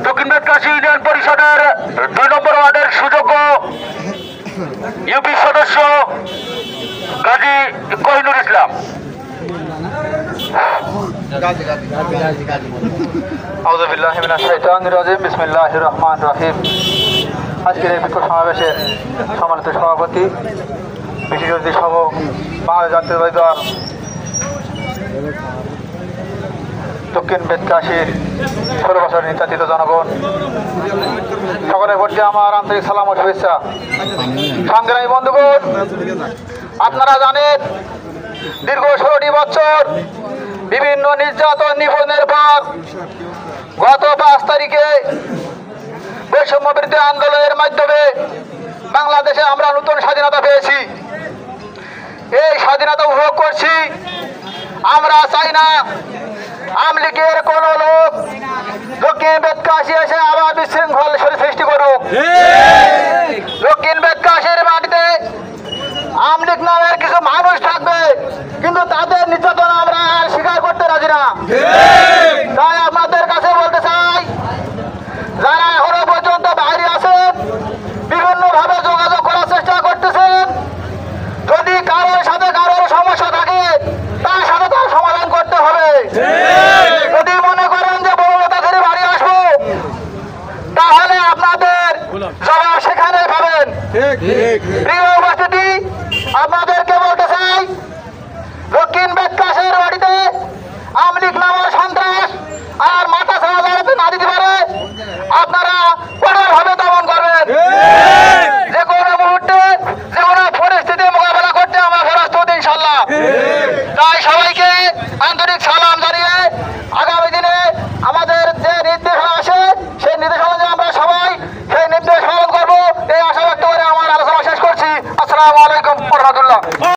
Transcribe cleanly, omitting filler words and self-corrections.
দক্ষিণ বেতকাশী ইউনিয়ন পরিষদের 2 নম্বর ওয়ার্ডের সুযোগ্য ইউপি সদস্য গাজী কোহিনুর ইসলাম। আউযু বিল্লাহি মিনাশ শাইতানির রাজিম। বিসমিল্লাহির রহমানির রহিম। আজকের এই বিক্ষোভ সমাবেশের সম্মানিত সভাপতি, বিশেষ অতিথি সহ বাংলাদেশ জাতীয়তাবাদী দল দক্ষিণ বেতকাশীর 16 বছর নির্যাতিত জনগণ, সকলের প্রতি আমার আন্তরিক সালাম ও শুভেচ্ছা। সংগ্রামী বন্ধুগণ, আপনারা জানেন দীর্ঘ 16টি বছর বিভিন্ন নির্যাতন নিপীড়নের পর গত 5 তারিখে বৈষম্য বিরোধী আন্দোলনের মাধ্যমে বাংলাদেশে আমরা নতুন স্বাধীনতা পেয়েছি। এই স্বাধীনতা উপভোগ করছি। আমরা চাই না আওয়ামী লীগের কোন লোক দক্ষিণ বেতকাশী এসে আবার বিশৃঙ্খল সৃষ্টি করুক। দক্ষিণ বেতকাশীর মাটিতে আওয়ামী লীগ নামের কিছু মানুষ থাকবে, কিন্তু তাদের নির্যাতন আমরা আর স্বীকার করতে রাজি না। তাই আপনাদের কাছে বলতে চাই, যারা এখনো পর্যন্ত বাইরে আছেন, বিভিন্ন ভাবে যোগাযোগ করার চেষ্টা করতেছেন, যদি কারোর সাথে কারোর সমস্যা থাকে তার সাথে তার সমাধান করতে হবে। যদি মনে করেন যে বড়তা ধরে বাড়ি আসবো, তাহলে আপনাদের জবাব সেখানে পাবেন। প্রিয় উপস্থিতি, আপনাদেরকে বলতে চাই, দক্ষিণ বেতকাশীর বাড়িতে আওয়ামী লীগ নামের সন্ত্রাস আর মাথা ছাড়া দাঁড়াতে না দিতে পারে, আপনারা কঠোরভাবে দমন করবেন। যে কোনো মুহূর্তে যে কোনো পরিস্থিতি মোকাবেলা করতে আমরা প্রস্তুত ইনশাল্লাহ। তাই সবাইকে আন্তরিক সালাম জানিয়ে আগামী দিনে আমাদের যে নির্দেশনা আসে সেই নির্দেশনা আমরা সবাই সেই নির্দেশ পালন করবো, এই আশা ব্যক্ত করে আমার আলোচনা শেষ করছি। আসসালামু আলাইকুম ওয়া রাহমাতুল্লাহ।